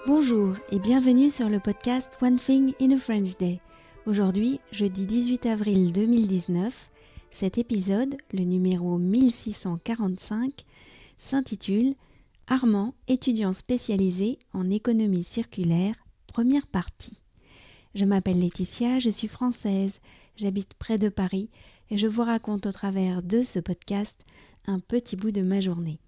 Bonjour et bienvenue sur le podcast One Thing in a French Day. Aujourd'hui, jeudi 18 avril 2019, cet épisode, le numéro 1645, s'intitule « Armand, étudiant spécialisé en économie circulaire, première partie ». Je m'appelle Laetitia, je suis française, j'habite près de Paris et je vous raconte au travers de ce podcast un petit bout de ma journée.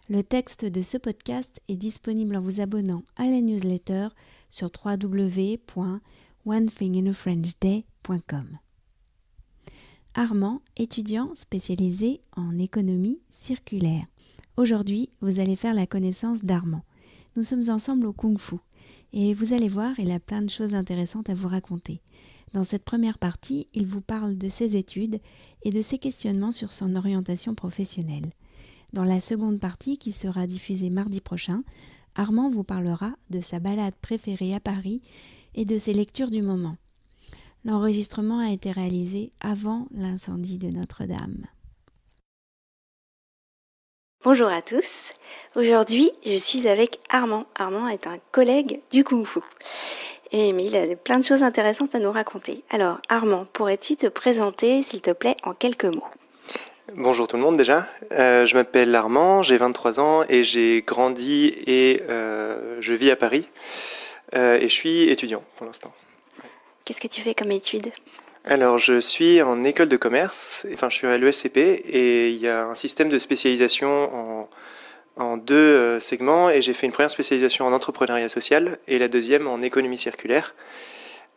Le texte de ce podcast est disponible en vous abonnant à la newsletter sur www.onethinginafrenchday.com. Armand, étudiant spécialisé en économie circulaire. Aujourd'hui, vous allez faire la connaissance d'Armand. Nous sommes ensemble au Kung Fu et vous allez voir, il a plein de choses intéressantes à vous raconter. Dans cette première partie, il vous parle de ses études et de ses questionnements sur son orientation professionnelle. Dans la seconde partie, qui sera diffusée mardi prochain, Armand vous parlera de sa balade préférée à Paris et de ses lectures du moment. L'enregistrement a été réalisé avant l'incendie de Notre-Dame. Bonjour à tous. Aujourd'hui, je suis avec Armand. Armand est un collègue du Kung Fu. Et il a plein de choses intéressantes à nous raconter. Alors, Armand, pourrais-tu te présenter, s'il te plaît, en quelques mots ? Bonjour tout le monde déjà, je m'appelle Armand, j'ai 23 ans et j'ai grandi et je vis à Paris et je suis étudiant pour l'instant. Qu'est-ce que tu fais comme études ? Alors je suis en école de commerce, enfin je suis à l'ESCP et il y a un système de spécialisation en deux segments et j'ai fait une première spécialisation en entrepreneuriat social et la deuxième en économie circulaire.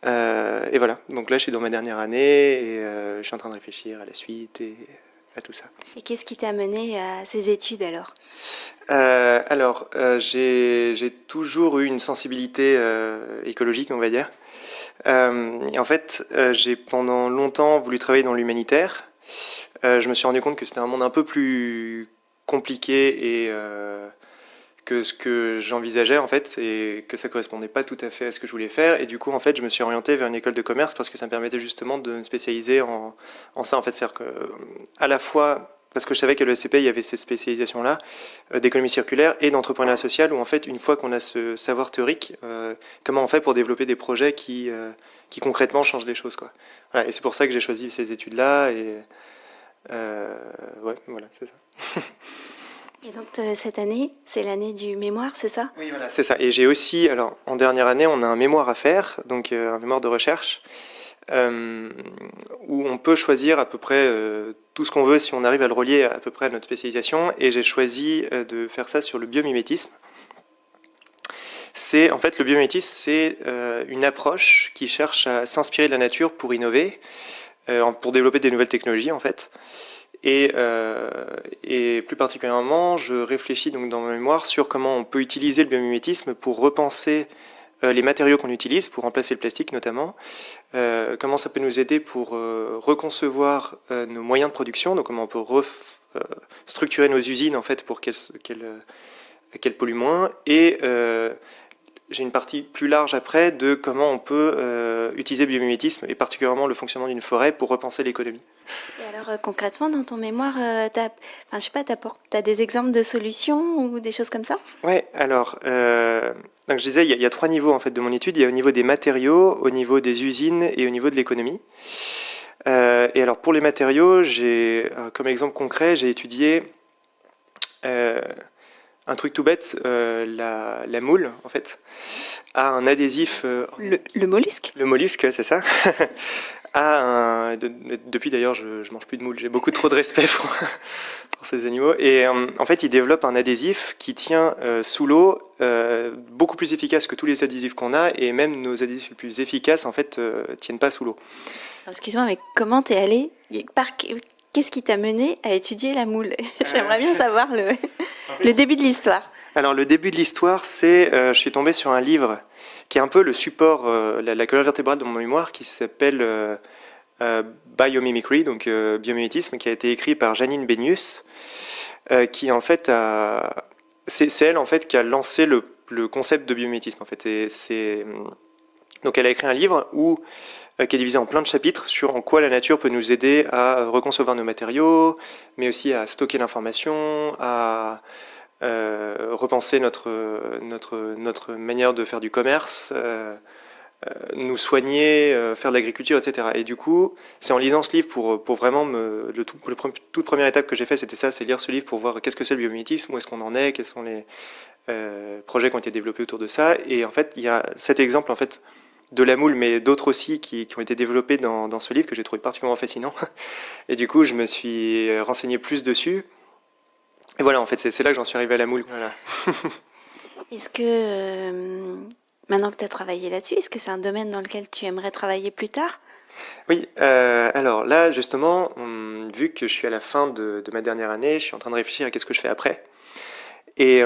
Et voilà, donc là je suis dans ma dernière année et je suis en train de réfléchir à la suite et à tout ça. Et qu'est-ce qui t'a mené à ces études alors ? J'ai toujours eu une sensibilité écologique, on va dire. Et en fait, j'ai pendant longtemps voulu travailler dans l'humanitaire. Je me suis rendu compte que c'était un monde un peu plus compliqué et que ce que j'envisageais en fait, et que ça correspondait pas tout à fait à ce que je voulais faire. Et du coup, en fait, je me suis orienté vers une école de commerce parce que ça me permettait justement de me spécialiser en ça. En fait, c'est-à-dire que à la fois parce que je savais qu'à l'ESCP, il y avait cette spécialisation-là d'économie circulaire et d'entrepreneuriat social, où en fait, une fois qu'on a ce savoir théorique, comment on fait pour développer des projets qui concrètement changent les choses, quoi. Voilà, et c'est pour ça que j'ai choisi ces études-là. Et ouais, voilà, c'est ça. Et donc cette année, c'est l'année du mémoire, c'est ça ? Oui, voilà, c'est ça. Et j'ai aussi, alors en dernière année, on a un mémoire à faire, donc un mémoire de recherche, où on peut choisir à peu près tout ce qu'on veut si on arrive à le relier à peu près à notre spécialisation. Et j'ai choisi de faire ça sur le biomimétisme. En fait, le biomimétisme, c'est une approche qui cherche à s'inspirer de la nature pour innover, pour développer des nouvelles technologies en fait. Et plus particulièrement, je réfléchis donc dans ma mémoire sur comment on peut utiliser le biomimétisme pour repenser les matériaux qu'on utilise, pour remplacer le plastique notamment, comment ça peut nous aider pour reconcevoir nos moyens de production, donc comment on peut structurer nos usines en fait pour qu'elles polluent moins, et j'ai une partie plus large après de comment on peut utiliser le biomimétisme et particulièrement le fonctionnement d'une forêt pour repenser l'économie. Et alors concrètement, dans ton mémoire, t'as des exemples de solutions ou des choses comme ça ? Ouais, alors, donc je disais, il y a trois niveaux en fait de mon étude. Il y a au niveau des matériaux, au niveau des usines et au niveau de l'économie. Et alors pour les matériaux, j'ai comme exemple concret, j'ai étudié un truc tout bête, la moule, en fait, a un adhésif... Le mollusque ? Le mollusque, c'est ça. Depuis d'ailleurs, je mange plus de moule, j'ai beaucoup trop de respect pour ces animaux. Et en fait, il développe un adhésif qui tient sous l'eau, beaucoup plus efficace que tous les adhésifs qu'on a, et même nos adhésifs les plus efficaces, en fait, tiennent pas sous l'eau. Excuse-moi, mais comment t'es allé Qu'est-ce qui t'a mené à étudier la moule ? J'aimerais bien savoir le début de l'histoire. Alors le début de l'histoire, c'est je suis tombé sur un livre qui est un peu le support, la colonne vertébrale de mon mémoire, qui s'appelle Biomimicry, donc biomimétisme, qui a été écrit par Janine Benius, qui en fait c'est elle en fait qui a lancé le concept de biomimétisme en fait. Donc elle a écrit un livre qui est divisé en plein de chapitres sur en quoi la nature peut nous aider à reconcevoir nos matériaux, mais aussi à stocker l'information, à repenser notre manière de faire du commerce, nous soigner, faire de l'agriculture, etc. Et du coup, c'est en lisant ce livre pour vraiment toute première étape que j'ai fait, c'était ça, c'est lire ce livre pour voir qu'est-ce que c'est le biomimétisme, où est-ce qu'on en est, quels sont les projets qui ont été développés autour de ça. Et en fait, il y a cet exemple en fait de la moule, mais d'autres aussi qui ont été développés dans ce livre que j'ai trouvé particulièrement fascinant. Et du coup, je me suis renseigné plus dessus. Et voilà, en fait, c'est là que j'en suis arrivé à la moule. Voilà. Est-ce que, maintenant que tu as travaillé là-dessus, est-ce que c'est un domaine dans lequel tu aimerais travailler plus tard ? Oui, alors là, justement, vu que je suis à la fin de ma dernière année, je suis en train de réfléchir à qu'est-ce que je fais après. Et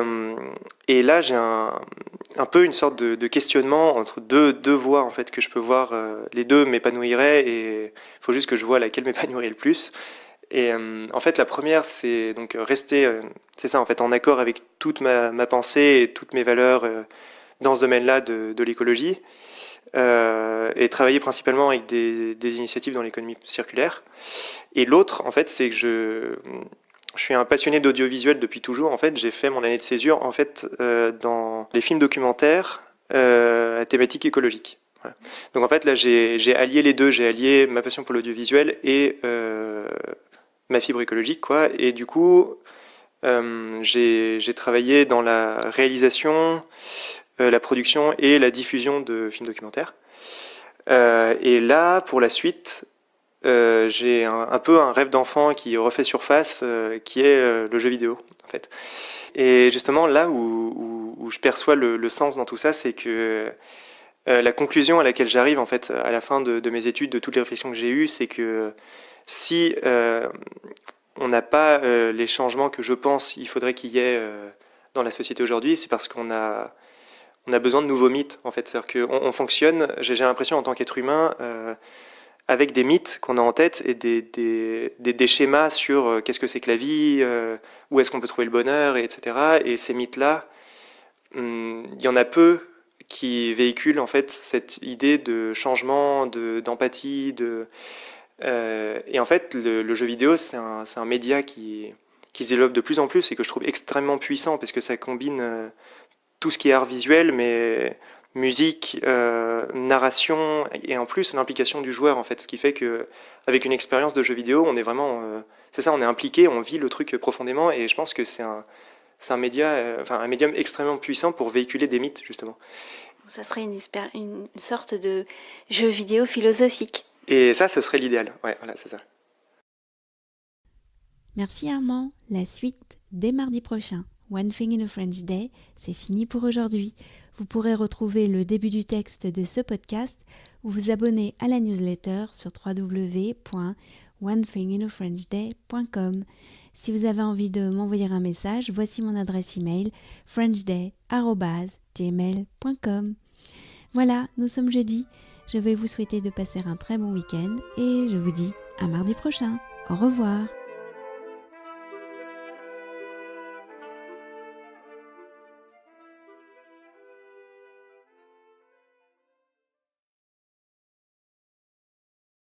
là, j'ai un peu une sorte de questionnement entre deux voies en fait que je peux voir. Les deux m'épanouiraient et il faut juste que je vois laquelle m'épanouirait le plus. Et en fait, la première, c'est donc rester, c'est ça en fait, en accord avec toute ma pensée et toutes mes valeurs dans ce domaine-là de l'écologie. Et travailler principalement avec des initiatives dans l'économie circulaire. Et l'autre, en fait, c'est que je suis un passionné d'audiovisuel depuis toujours. En fait, j'ai fait mon année de césure en fait dans les films documentaires à thématique écologique. Voilà. Donc en fait, là, j'ai allié les deux. J'ai allié ma passion pour l'audiovisuel et ma fibre écologique, quoi. Et du coup, j'ai travaillé dans la réalisation, la production et la diffusion de films documentaires. Et là, pour la suite, j'ai un peu un rêve d'enfant qui refait surface, qui est le jeu vidéo, en fait. Et justement, là où je perçois le sens dans tout ça, c'est que la conclusion à laquelle j'arrive, en fait, à la fin de mes études, de toutes les réflexions que j'ai eues, c'est que si on n'a pas les changements que je pense il faudrait qu'il y ait dans la société aujourd'hui, c'est parce qu'on a besoin de nouveaux mythes, en fait. C'est-à-dire qu'on fonctionne, j'ai l'impression, en tant qu'être humain, avec des mythes qu'on a en tête et des schémas sur qu'est-ce que c'est que la vie, où est-ce qu'on peut trouver le bonheur, etc. Et ces mythes-là, il y en a peu qui véhiculent, en fait, cette idée de changement, d'empathie, et en fait, le jeu vidéo, c'est un média qui se développe de plus en plus et que je trouve extrêmement puissant parce que ça combine tout ce qui est art visuel, mais musique, narration et en plus l'implication du joueur, en fait, ce qui fait que avec une expérience de jeu vidéo, on est vraiment, c'est ça, on est impliqué, on vit le truc profondément et je pense que c'est un média, un médium extrêmement puissant pour véhiculer des mythes justement. Ça serait une sorte de jeu vidéo philosophique. Et ça, ce serait l'idéal. Ouais, voilà, c'est ça. Merci Armand. La suite dès mardi prochain. One Thing in a French Day, c'est fini pour aujourd'hui. Vous pourrez retrouver le début du texte de ce podcast ou vous abonner à la newsletter sur www.onethinginafrenchday.com. Si vous avez envie de m'envoyer un message, voici mon adresse email frenchday@gmail.com. Voilà, nous sommes jeudi. Je vais vous souhaiter de passer un très bon week-end et je vous dis à mardi prochain. Au revoir.